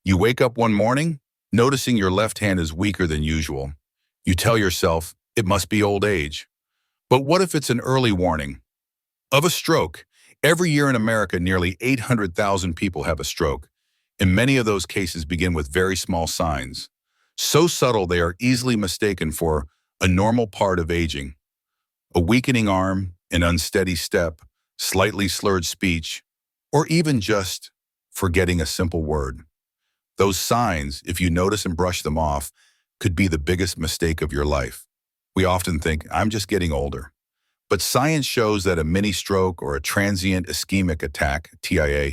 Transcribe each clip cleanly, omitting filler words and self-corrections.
You wake up one morning, noticing your left hand is weaker than usual. You tell yourself, it must be old age. But what if it's an early warning of a stroke? Every year in America, nearly 800,000 people have a stroke, and many of those cases begin with very small signs. So subtle they are easily mistaken for a normal part of aging. A weakening arm, an unsteady step, slightly slurred speech, or even just forgetting a simple word. Those signs, if you notice and brush them off, could be the biggest mistake of your life. We often think, I'm just getting older. But science shows that a mini stroke or a transient ischemic attack, TIA,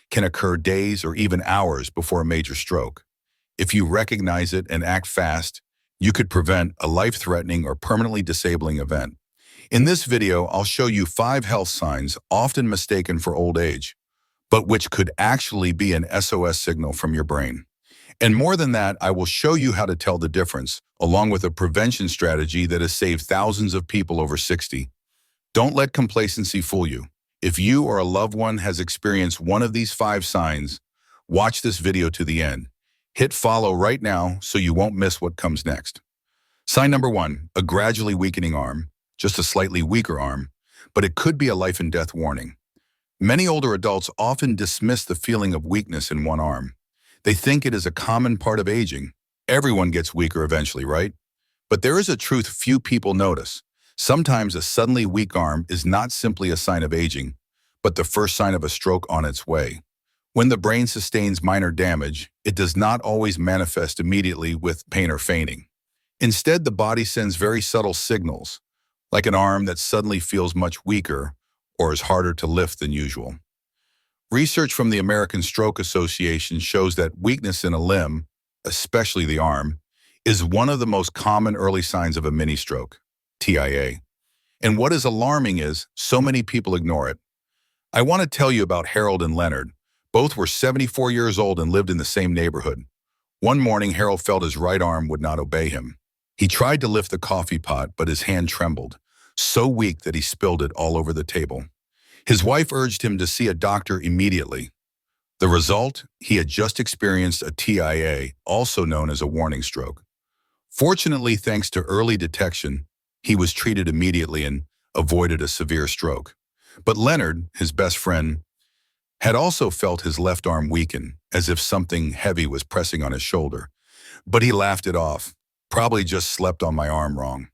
can occur days or even hours before a major stroke. If you recognize it and act fast, you could prevent a life-threatening or permanently disabling event. In this video, I'll show you 5 health signs often mistaken for old age, but which could actually be an SOS signal from your brain. And more than that, I will show you how to tell the difference, along with a prevention strategy that has saved thousands of people over 60. Don't let complacency fool you. If you or a loved one has experienced one of these 5 signs, watch this video to the end. Hit follow right now so you won't miss what comes next. Sign number 1, a gradually weakening arm, just a slightly weaker arm, but it could be a life and death warning. Many older adults often dismiss the feeling of weakness in one arm. They think it is a common part of aging. Everyone gets weaker eventually, right? But there is a truth few people notice. Sometimes a suddenly weak arm is not simply a sign of aging, but the first sign of a stroke on its way. When the brain sustains minor damage, it does not always manifest immediately with pain or fainting. Instead, the body sends very subtle signals, like an arm that suddenly feels much weaker or is harder to lift than usual. Research from the American Stroke Association shows that weakness in a limb, especially the arm, is one of the most common early signs of a mini stroke, TIA. And what is alarming is so many people ignore it. I want to tell you about Harold and Leonard. Both were 74 years old and lived in the same neighborhood. One morning, Harold felt his right arm would not obey him. He tried to lift the coffee pot, but his hand trembled, so weak that he spilled it all over the table. His wife urged him to see a doctor immediately. The result? He had just experienced a TIA, also known as a warning stroke. Fortunately, thanks to early detection, he was treated immediately and avoided a severe stroke. But Leonard, his best friend, had also felt his left arm weaken, as if something heavy was pressing on his shoulder. But he laughed it off. Probably just slept on my arm wrong.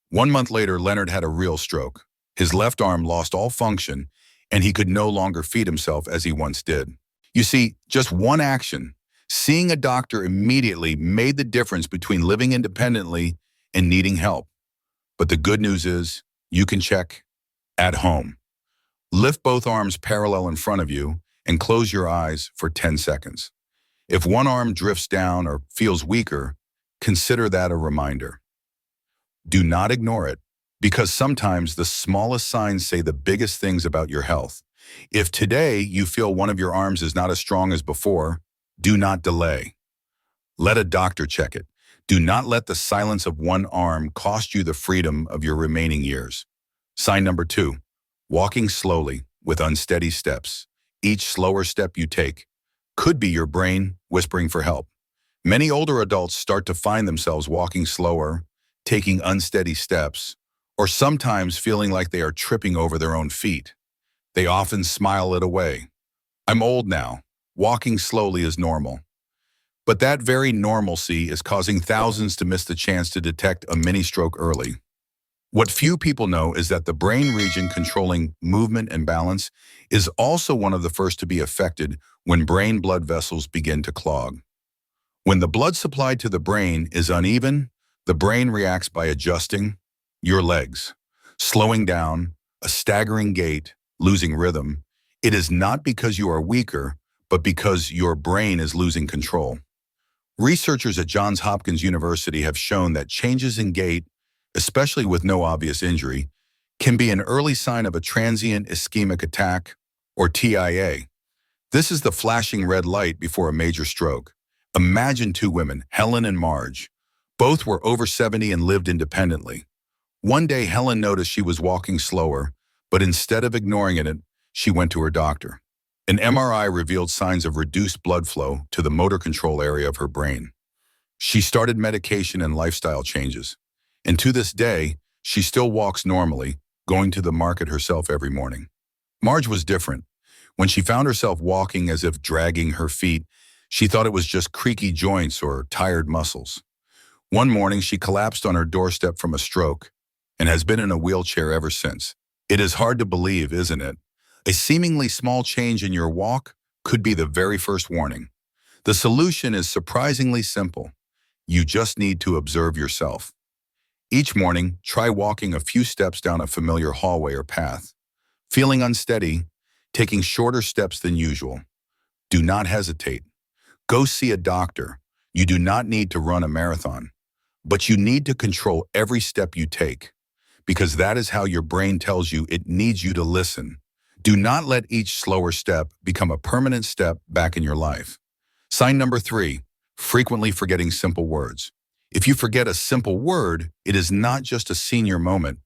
1 month later, Leonard had a real stroke. His left arm lost all function, and he could no longer feed himself as he once did. You see, just one action, seeing a doctor immediately, made the difference between living independently and needing help. But the good news is, you can check at home. Lift both arms parallel in front of you and close your eyes for 10 seconds. If one arm drifts down or feels weaker, consider that a reminder. Do not ignore it, because sometimes the smallest signs say the biggest things about your health. If today you feel one of your arms is not as strong as before, do not delay. Let a doctor check it. Do not let the silence of one arm cost you the freedom of your remaining years. Sign number 2, walking slowly with unsteady steps. Each slower step you take could be your brain whispering for help. Many older adults start to find themselves walking slower, taking unsteady steps, or sometimes feeling like they are tripping over their own feet. They often smile it away. I'm old now. Walking slowly is normal. But that very normalcy is causing thousands to miss the chance to detect a mini stroke early. What few people know is that the brain region controlling movement and balance is also one of the first to be affected when brain blood vessels begin to clog. When the blood supply to the brain is uneven, the brain reacts by adjusting your legs, slowing down, a staggering gait, losing rhythm. It is not because you are weaker, but because your brain is losing control. Researchers at Johns Hopkins University have shown that changes in gait, especially with no obvious injury, can be an early sign of a transient ischemic attack, or TIA. This is the flashing red light before a major stroke. Imagine 2 women, Helen and Marge. Both were over 70 and lived independently. One day, Helen noticed she was walking slower, but instead of ignoring it, she went to her doctor. An MRI revealed signs of reduced blood flow to the motor control area of her brain. She started medication and lifestyle changes. And to this day, she still walks normally, going to the market herself every morning. Marge was different. When she found herself walking as if dragging her feet, she thought it was just creaky joints or tired muscles. One morning, she collapsed on her doorstep from a stroke and has been in a wheelchair ever since. It is hard to believe, isn't it? A seemingly small change in your walk could be the very first warning. The solution is surprisingly simple. You just need to observe yourself. Each morning, try walking a few steps down a familiar hallway or path. Feeling unsteady, taking shorter steps than usual. Do not hesitate. Go see a doctor. You do not need to run a marathon, but you need to control every step you take, because that is how your brain tells you it needs you to listen. Do not let each slower step become a permanent step back in your life. Sign number 3, frequently forgetting simple words. If you forget a simple word, it is not just a senior moment.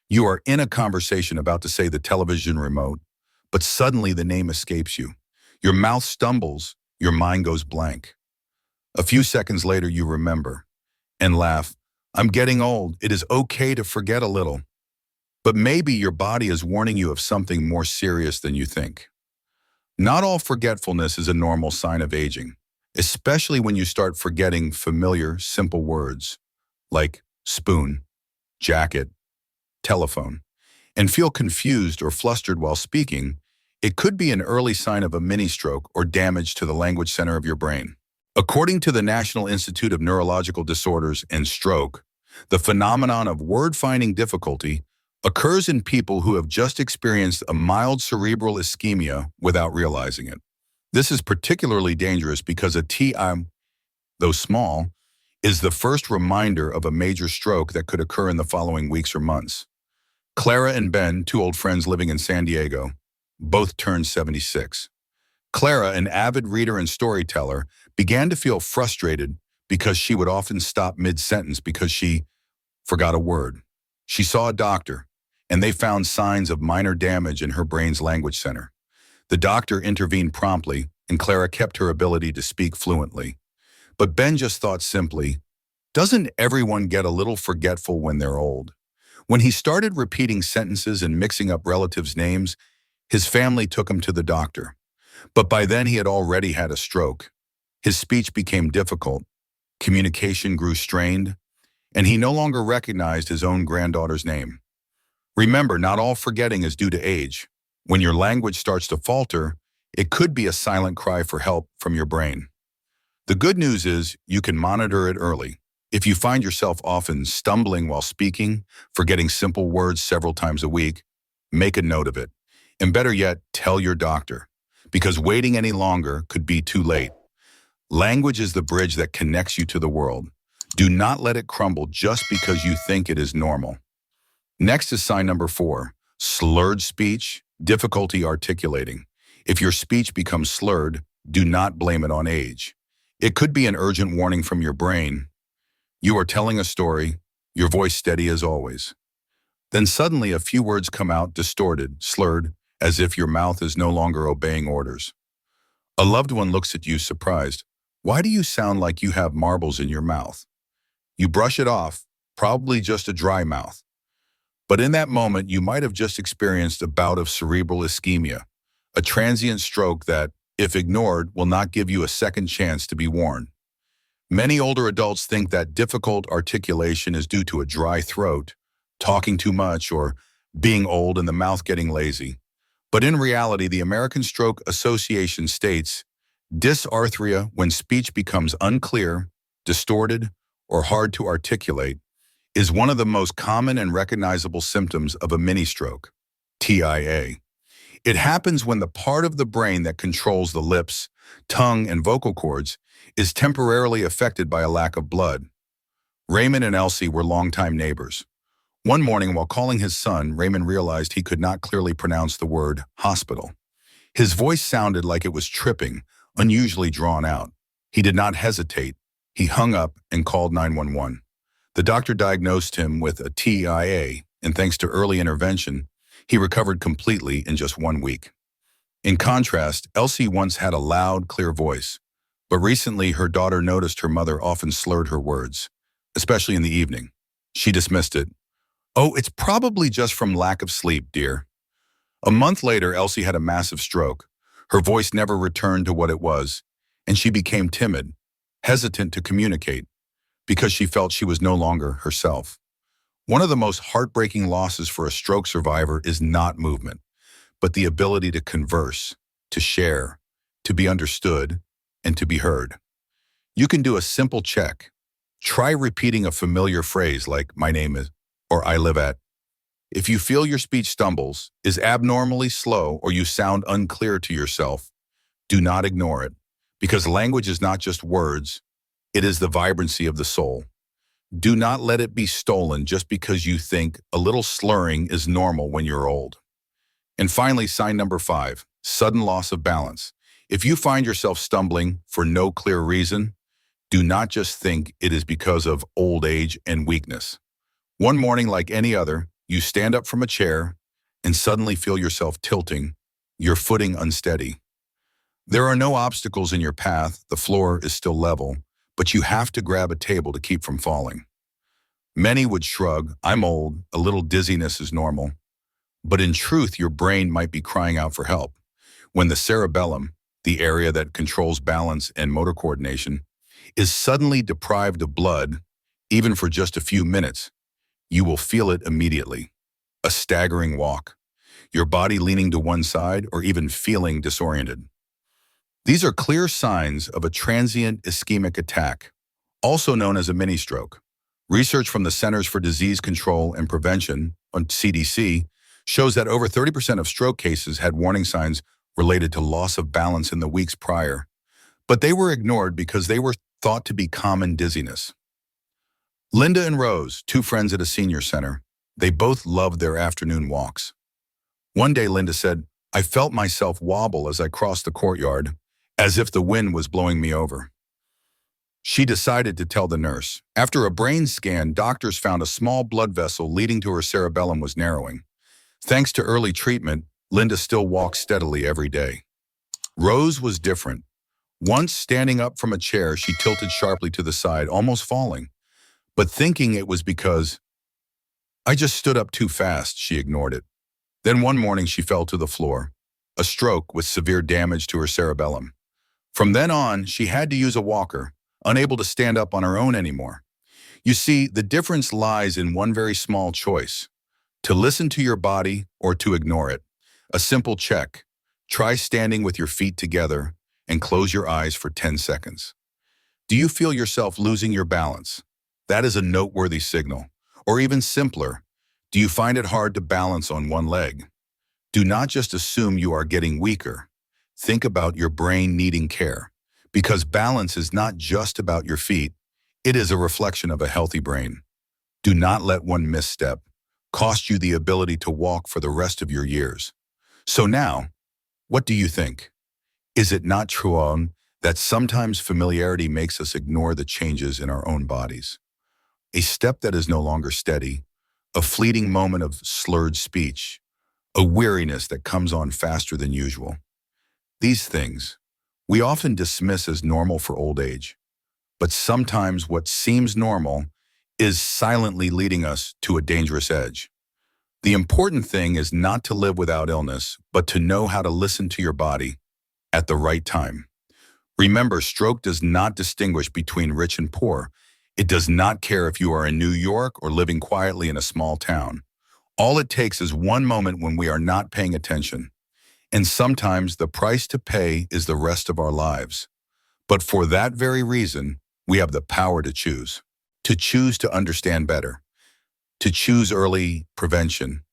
You are in a conversation about to say the television remote, but suddenly the name escapes you. Your mouth stumbles, your mind goes blank. A few seconds later, you remember and laugh. I'm getting old. It is okay to forget a little. But maybe your body is warning you of something more serious than you think. Not all forgetfulness is a normal sign of aging, especially when you start forgetting familiar, simple words like spoon, jacket, telephone, and feel confused or flustered while speaking. It could be an early sign of a mini stroke or damage to the language center of your brain. According to the National Institute of Neurological Disorders and Stroke, the phenomenon of word-finding difficulty occurs in people who have just experienced a mild cerebral ischemia without realizing it. This is particularly dangerous because a TI, though small, is the first reminder of a major stroke that could occur in the following weeks or months. Clara and Ben, 2 old friends living in San Diego, both turned 76. Clara, an avid reader and storyteller, began to feel frustrated because she would often stop mid-sentence because she forgot a word. She saw a doctor, and they found signs of minor damage in her brain's language center. The doctor intervened promptly, and Clara kept her ability to speak fluently. But Ben just thought simply, doesn't everyone get a little forgetful when they're old? When he started repeating sentences and mixing up relatives' names, his family took him to the doctor. But by then he had already had a stroke. His speech became difficult, communication grew strained, and he no longer recognized his own granddaughter's name. Remember, not all forgetting is due to age. When your language starts to falter, it could be a silent cry for help from your brain. The good news is you can monitor it early. If you find yourself often stumbling while speaking, forgetting simple words several times a week, make a note of it. And better yet, tell your doctor, because waiting any longer could be too late. Language is the bridge that connects you to the world. Do not let it crumble just because you think it is normal. Next is sign number 4, slurred speech, difficulty articulating. If your speech becomes slurred, do not blame it on age. It could be an urgent warning from your brain. You are telling a story, your voice steady as always. Then suddenly a few words come out distorted, slurred, as if your mouth is no longer obeying orders. A loved one looks at you surprised. Why do you sound like you have marbles in your mouth? You brush it off, probably just a dry mouth. But in that moment, you might have just experienced a bout of cerebral ischemia, a transient stroke that, if ignored, will not give you a second chance to be warned. Many older adults think that difficult articulation is due to a dry throat, talking too much, or being old and the mouth getting lazy. But in reality, the American Stroke Association states, dysarthria, when speech becomes unclear, distorted, or hard to articulate, is one of the most common and recognizable symptoms of a mini-stroke, TIA. It happens when the part of the brain that controls the lips, tongue, and vocal cords is temporarily affected by a lack of blood. Raymond and Elsie were longtime neighbors. One morning, while calling his son, Raymond realized he could not clearly pronounce the word hospital. His voice sounded like it was tripping, unusually drawn out. He did not hesitate. He hung up and called 911. The doctor diagnosed him with a TIA, and thanks to early intervention, he recovered completely in just 1 week. In contrast, Elsie once had a loud, clear voice, but recently her daughter noticed her mother often slurred her words, especially in the evening. She dismissed it. "Oh, it's probably just from lack of sleep, dear." A month later, Elsie had a massive stroke. Her voice never returned to what it was, and she became timid, hesitant to communicate, because she felt she was no longer herself. One of the most heartbreaking losses for a stroke survivor is not movement, but the ability to converse, to share, to be understood, and to be heard. You can do a simple check. Try repeating a familiar phrase like "my name is" or "I live at." If you feel your speech stumbles, is abnormally slow, or you sound unclear to yourself, do not ignore it, because language is not just words, it is the vibrancy of the soul. Do not let it be stolen just because you think a little slurring is normal when you're old. And finally, sign number 5, sudden loss of balance. If you find yourself stumbling for no clear reason, do not just think it is because of old age and weakness. One morning, like any other, you stand up from a chair and suddenly feel yourself tilting, your footing unsteady. There are no obstacles in your path, the floor is still level, but you have to grab a table to keep from falling. Many would shrug, "I'm old, a little dizziness is normal." But in truth, your brain might be crying out for help. When the cerebellum, the area that controls balance and motor coordination, is suddenly deprived of blood, even for just a few minutes, you will feel it immediately. A staggering walk, your body leaning to one side, or even feeling disoriented. These are clear signs of a transient ischemic attack, also known as a mini-stroke. Research from the Centers for Disease Control and Prevention, CDC, shows that over 30% of stroke cases had warning signs related to loss of balance in the weeks prior, but they were ignored because they were thought to be common dizziness. Linda and Rose, 2 friends at a senior center, they both loved their afternoon walks. One day, Linda said, "I felt myself wobble as I crossed the courtyard, as if the wind was blowing me over." She decided to tell the nurse. After a brain scan, doctors found a small blood vessel leading to her cerebellum was narrowing. Thanks to early treatment, Linda still walks steadily every day. Rose was different. Once standing up from a chair, she tilted sharply to the side, almost falling. But thinking it was because I just stood up too fast, she ignored it. Then one morning she fell to the floor, a stroke with severe damage to her cerebellum. From then on, she had to use a walker, unable to stand up on her own anymore. You see, the difference lies in one very small choice: to listen to your body or to ignore it. A simple check. Try standing with your feet together and close your eyes for 10 seconds. Do you feel yourself losing your balance? That is a noteworthy signal. Or even simpler, do you find it hard to balance on one leg? Do not just assume you are getting weaker. Think about your brain needing care, because balance is not just about your feet. It is a reflection of a healthy brain. Do not let one misstep cost you the ability to walk for the rest of your years. So now, what do you think? Is it not true that sometimes familiarity makes us ignore the changes in our own bodies? A step that is no longer steady, a fleeting moment of slurred speech, a weariness that comes on faster than usual. These things, we often dismiss as normal for old age, but sometimes what seems normal is silently leading us to a dangerous edge. The important thing is not to live without illness, but to know how to listen to your body at the right time. Remember, stroke does not distinguish between rich and poor. It does not care if you are in New York or living quietly in a small town. All it takes is one moment when we are not paying attention. And sometimes the price to pay is the rest of our lives. But for that very reason, we have the power to choose. To choose to understand better. To choose early prevention.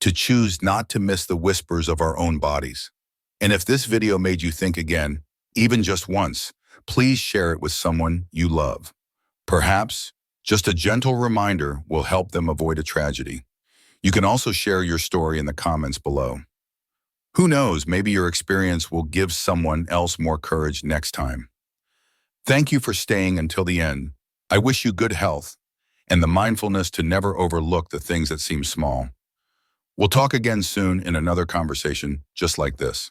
To choose not to miss the whispers of our own bodies. And if this video made you think again, even just once, please share it with someone you love. Perhaps just a gentle reminder will help them avoid a tragedy. You can also share your story in the comments below. Who knows, maybe your experience will give someone else more courage next time. Thank you for staying until the end. I wish you good health and the mindfulness to never overlook the things that seem small. We'll talk again soon in another conversation just like this.